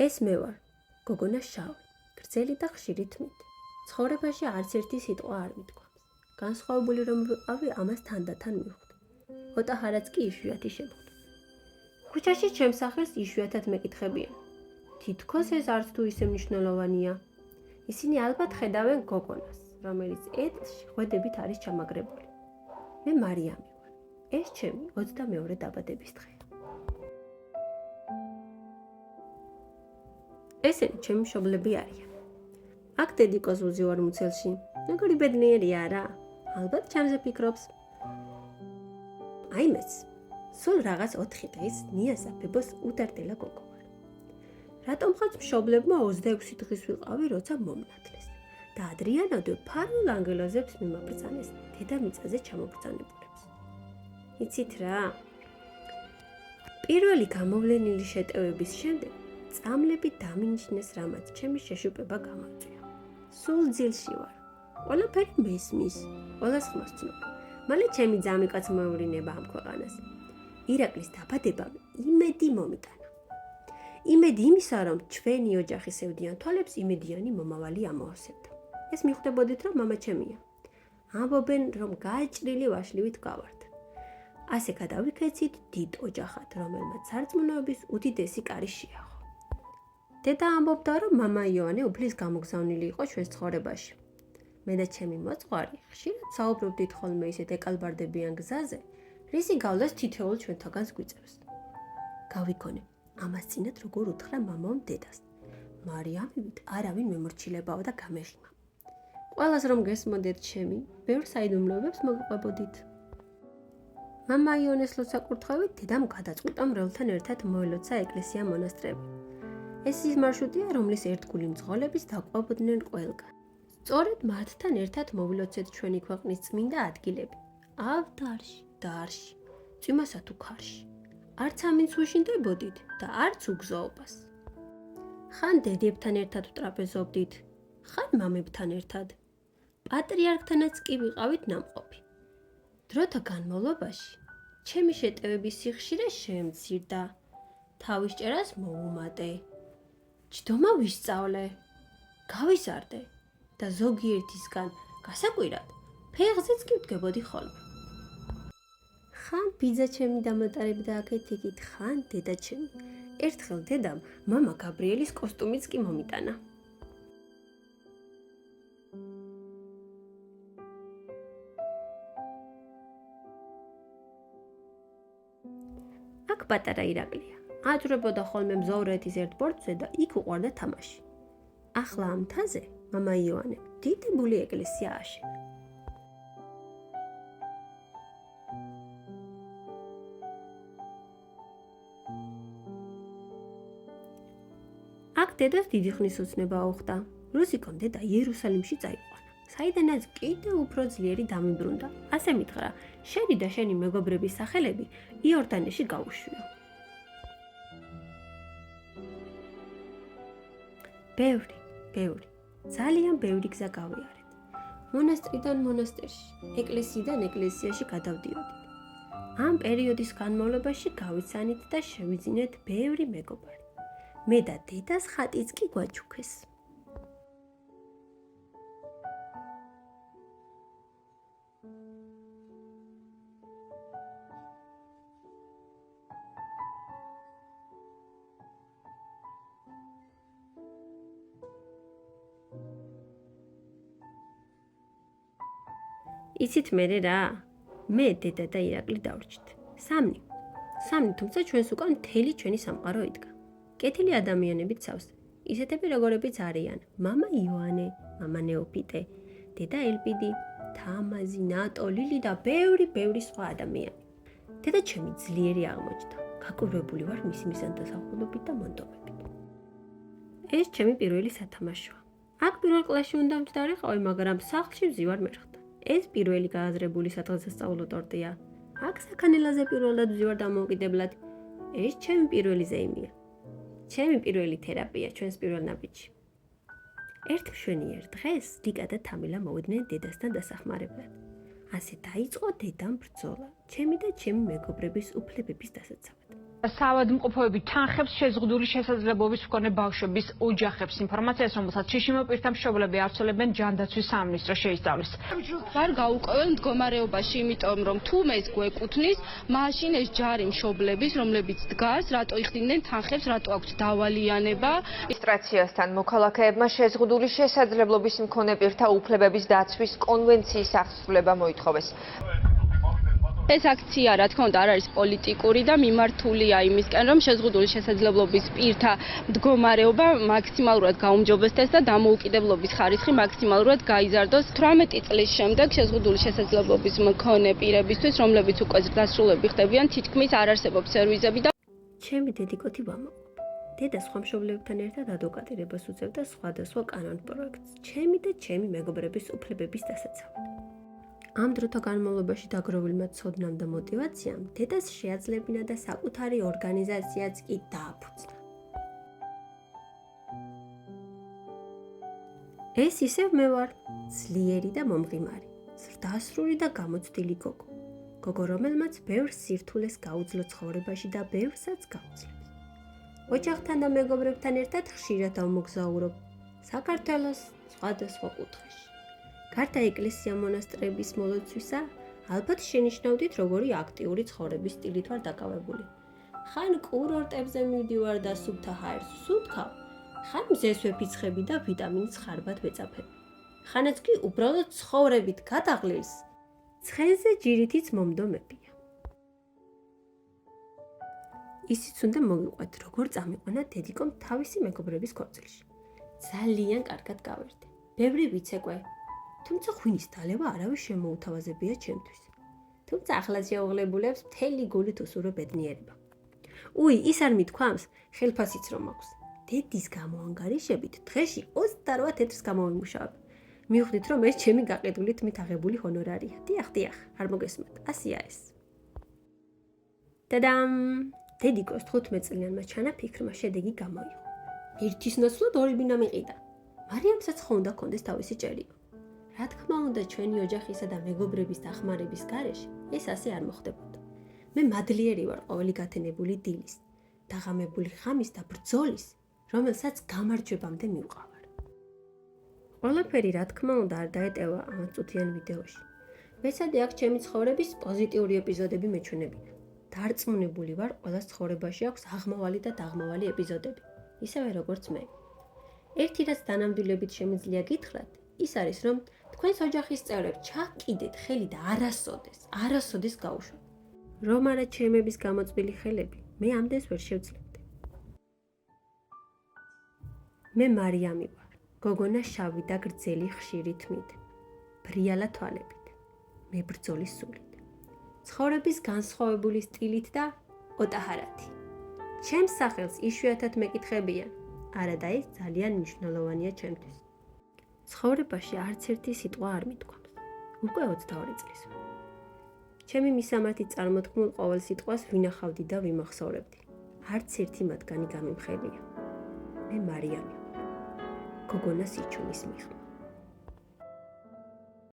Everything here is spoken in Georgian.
ეს მე ვარ, გოგონა შავი, გრძელი და ხშირი თმით. ცხოვრებაში არც ერთი სიტყვა არ მithქვამს. განსხვავებული რომ ვიყავი, ამას თანდათან მივხვდი. ოტაჰარაც კი იშვიათი შემხვდა. ქუჩაში ჩემს სახელს იშვიათად მეკითხებიან. თითქოს ეს არც თუ ისე მნიშვნელოვანია. ისინი ალბათ ხედავენ გოგონას, რომელიც ეთში ხვედებით არის ჩამაგრებული. მე მარიამი ვარ. ეს ჩემი 22 დაბადების დღე. ესენი ჩემი მშობლები არიან. აქ დედი კოზუზი ვარ მუცელში. როგორი ბედნიერია რა? ალბათ ჩემზე ფიქრობს. აი მეც. სულ რაღაც 4 დღის ნიასაფებოს უდარდელა გოგო ვარ. რატომღაც მშობლებმა 26 დღის ვიყავი, როცა მომნათლეს. და ადრიანადვე ფარულ ანგელოზებს მიმაბრძანეს დედამიწაზე ჩამობრძანებულებს. იცით რა? პირველი გამოვლენილი შეტევების შემდეგ წამლები დამინიჭნეს, რამაც ჩემი შეშუპება გამოიწვია. სულ ძილში ვარ. ყველაფერი მესმის, ყველას ხმას ცნობ. მალე ჩემი ძამიკაც მოევლინება ამ ქვეყანას. ირაკლის დაბადებამ იმედი მომიტანა. იმედი იმისა, რომ ჩვენი ოჯახის ევდიან თვალებს იმედიანი მომავალი ამოასებდა. ეს მიხვდებოდით, რომ მამა ჩემია. ამბობენ, რომ გააჭრილი ვაშლივით გავართ. ასე გადავიქეცით დიდ ოჯახად, რომელმაც სარწმუნოების უდიდესი კარი შეახო. დედა ამბობდა, რომ მამა იოანე უფლის გამოგზავნილი იყო ჩვენს ცხოვრებაში. მე და ჩემი მოწყვარი ხშირად საუბრობდით ხოლმე ისეთ ეკალბარდებიან გზაზე, რისი გავლას თითოეულ ჩვენთაგანს გვიწევს. გავიქონე, ამას წინათ როგორ უთხრა მამამ დედას. მარიამივით არავინ მემორჩილებაო და გამეღიმა. ყველას რომ გესმოდეთ ჩემი, ბევრ საიდუმლოებებს მოგყვებოდით. მამა იონეს ლოცვა-კურთხევით დედამ გადაწყვიტა მრევლთან ერთად მოელოცა ეკლესია მონასტრები. ეს ის მარშრუტია, რომლის ერთგული მძღოლების დაყვებოდნენ ყველგან. სწორედ მათთან ერთად მოვლოცეთ ჩვენი ქვეყნის წმინდა ადგილები. ავდარში და არში, წვიმასა თუ ქარში. არც ამინს უშინდებოდით და არც უგზოობას. ხან დედებთან ერთად ვტრაპეზობდით, ხან მამებთან ერთად. პატრიარქთანაც კი ვიყავით ნამყოფი. დროთა განმავლობაში ჩემი შეტევების სიხშირე შემცირდა. თავის ჭერას მოუმატე. ჯდომა ვისწავლე, გავიზარდე და ზოგიერთისგან გასაკვირად ფეხზეც კი ვდგებოდი ხოლმე. ხან ბიძა ჩემი დამატარებდა აქეთ-იქით, ხან დედა ჩემი. ერთხელ დედამ მამა გაბრიელის კოსტუმიც კი მომიტანა. აქ პატარა ირაკლია. აჭრებოდა ხოლმე მზოვრეთის ერთ ბორცვზე და იქ უყვარდა თამაში. ახლა ამ მთაზე მამა იოანე დიდებული ეკლესია აშენა. აქ დედას დიდი ხნის ოცნება უხდა. რუსიკომ დედა იერუსალიმში წაიყვანა, საიდანაც კიდევ უფრო ძლიერი დამიბრუნდა. ასე მითხრა, შენი და შენი მეგობრების სახელები იორდანეში გაუშვიო. ბევრი, ძალიან ბევრი გზა გავიარეთ. მონასტრიდან მონასტერში, ეკლესიიდან ეკლესიაში გადავდიოდით. ამ პერიოდის განმავლობაში გავიცანით და შევიძინეთ ბევრი მეგობარი. მე და დედას ხატიც კი გვაჩუქეს. იცით მერე რა? მე დედა და ირაკლი დავრჩით. სამნი, თუმცა ჩვენს უკან მთელი ჩვენი სამყარო იდგა. კეთილი ადამიანებით სავსე, ისეთები როგორებიც არიან: მამა იოანე, მამა ნეოფიტე, დედა ელპიდი, თამაზი, ნატო, ლილი და ბევრი სხვა ადამიანი. დედა ჩემი ძლიერი აღმოჩნდა. გაკვირვებული ვარ მისი მიზანდასახულობით და მონდომებით. ეს ჩემი პირველი სათამაშოა. აქ პირველ კლასში უნდა მჯდარიყავი, მაგრამ სახლში ვზივარ მერხდა. ეს პირველი გააზრებული სადღესასწაულო ტორტია. აქ საქანელაზე პირველად ვზივარ დამოუკიდებლად. ეს ჩემი პირველი ზეიმია. ჩემი პირველი თერაპია ჩვენს პირველ ნაბიჯში. ერთ მშვენიერ დღეს ლიკა და თამილა მოვიდნენ დედასთან დასახმარებლად. ასე დაიწყო დედამ ბრძოლა, ჩემი და ჩემი მეგობრების უფლებების დასაცავად. საავადმყოფოები თანხებს შეზღუდული შესაძლებლობის მქონე ბავშვების ოჯახებს ინფორმაციას, რომელსაც შიშიმო პირთა მშობლები არცოლებენ ჯანდაცვის სამინისტრო შეისწავლის. ვარ გაუკვეველ მდგომარეობაში, იმიტომ რომ თუ ეს გვეკუთვნის, მაშინ ეს ჯარი მშობლების, რომლებიც დგას, რატო იხდიდნენ თანხებს, რატო აქვთ დავალიანება. რეგისტრაციასთან მოქალაქეებმა შეზღუდული შესაძლებლობის მქონე პირთა უფლებების დაცვის კონვენციის აღსრულება მოითხოვეს. ეს აქცია, რა თქმა უნდა, არ არის პოლიტიკური და მიმართულია იმისკენ, რომ შეზღუდული შესაძლებლობის პირთა მდგომარეობა მაქსიმალურად გაუმჯობესდეს და დამოუკიდებლობის ხარისხი მაქსიმალურად გაიზარდოს. 18 წლის შემდეგ შეზღუდული შესაძლებლობის მქონე პირებისთვის, რომლებიც უკვე ზრდასრულები ხდებიან, თითქმის არ არსებობს სერვიზები და ჩემი დედიკოთი ვამაყობ. დედა სხვა მშობლებთან ერთად ადვოკატირებას უწევდა სხვადასხვა კანონ პროექტს, ჩემი და ჩემი მეგობრების უფლებების დასაცავად. ამ დროთა განმავლობაში დაგროვილმა ცოდნამ და мотивაციამ დედას შეაძლებინა და საკუთარი ორგანიზაციაც კი დააფუძნა. ეს ისევ მე ვარ, ძლიერი და მომღიმარი, ზრდასრული და გამოცდილი გოგო. გოგო, რომელმაც ბევრ სირთულეს გაუძლო ცხოვრებაში და ბევრსაც გაუძლებს. ოჯახთან და მეგობრებთან ერთად ხშირად ავმოგზაურობ საქართველოს სხვადასხვა კუთხეში. გარდა ეკლესია-მონასტრების მოლოცვისა, ალბათ შენიშნავდით, როგორი აქტიური ცხოვრების სტილით ვარ დაკავებული. ხან კურორტებზე მივდივარ და სუფთა ჰაერს ვსუდგავ, ხან მზეს ვეფიცხები და ვიტამინს ხარბად ვეწაფები. ხანაც კი უბრალოდ ცხოვრებით გადაღლილს ცხენზე ჯირითიც მომდომებია. ისიც უნდა მოგიყვეთ, როგორ წამიყვანა დედიკომ თავისი მეგობრების ქორწილში. ძალიან კარგად გავერდე. ბევრი ვიცეკვე. თუმცა ღვინის დალევა არავის შემოუთავაზებია ჩემთვის. თუმცა ახლა შეუღლებულებს მთელი გულით უსურო ბედნიერება. უი, ის არ მithქვამს, ხელფასიც რომ აქვს. დედის გამოანგარიშებით დღეში 28 თეთრს გამოვიმუშავებ. მივხვდით, რომ ეს ჩემი გაყიდულით მithაღებული ჰონორარია. დიახ, არ მოგესმათ, ასია ეს. ტადამ! დედიკოს 15 წლიანმა ჩანაფიქრმა შედეგი გამოიღო. ერთის ნაცვლად ორი ბინა მიყიდა. მარიამსაც ხო უნდა კონდეს თავისი ჭერიო. რა თქმა უნდა, ჩვენი ოჯახისა და მეგობრების დახმარების გარეშე ეს ასე არ მოხდებოდა. მე მადლიერი ვარ ყოველი გათენებული დილის, დაღამებული ღამის და ბრძოლის, რომელსაც გამარჯვებამდე მივყავარ. ყველაფერი რა თქმა უნდა არ დაეტევა ამ წუთიან ვიდეოში. მესადე აქ ჩემი ცხოვრების პოზიტიური ეპიზოდები მეჩვენებინა. დარწმუნებული ვარ, ყველას ცხოვრებაში აქვს აღმავალი და დაღმავალი ეპიზოდები, ისევე როგორც მე. ერთი რაც დანამდვილებით შემიძლია გითხრათ, ის არის, რომ თქვენს ოჯახის წევრებს ჩაკიდეთ ხელი და არასოდეს გაუშვათ. რომ არა ჩემების გამოწვილი ხელები, მე ამდენს ვერ შევძლებდი. მე მარიამი ვარ, გოგონა შავი და გრძელი ხშირი თმით, ბრიალა თვალებით, მებრძოლის სულით. ცხოვრების განსხვავებული სტილით და ოტაჰარათი. ჩემს სახელს იშვიათად მეკითხებიან, არა და ეს ძალიან მნიშვნელოვანია ჩემთვის. ცხოვრებაში არც ერთი სიტყვა არ მithქვამს. უკვე 22 წლის ვარ. ჩემი მისამართით წარმოთქმულ ყოველ სიტყვას ვინახავდი და ვიმახსოვრებდი. არც ერთი მათგანი გამიმხელია. მე მარიამი ვარ. გოგონა სიჩუმის მიღმა.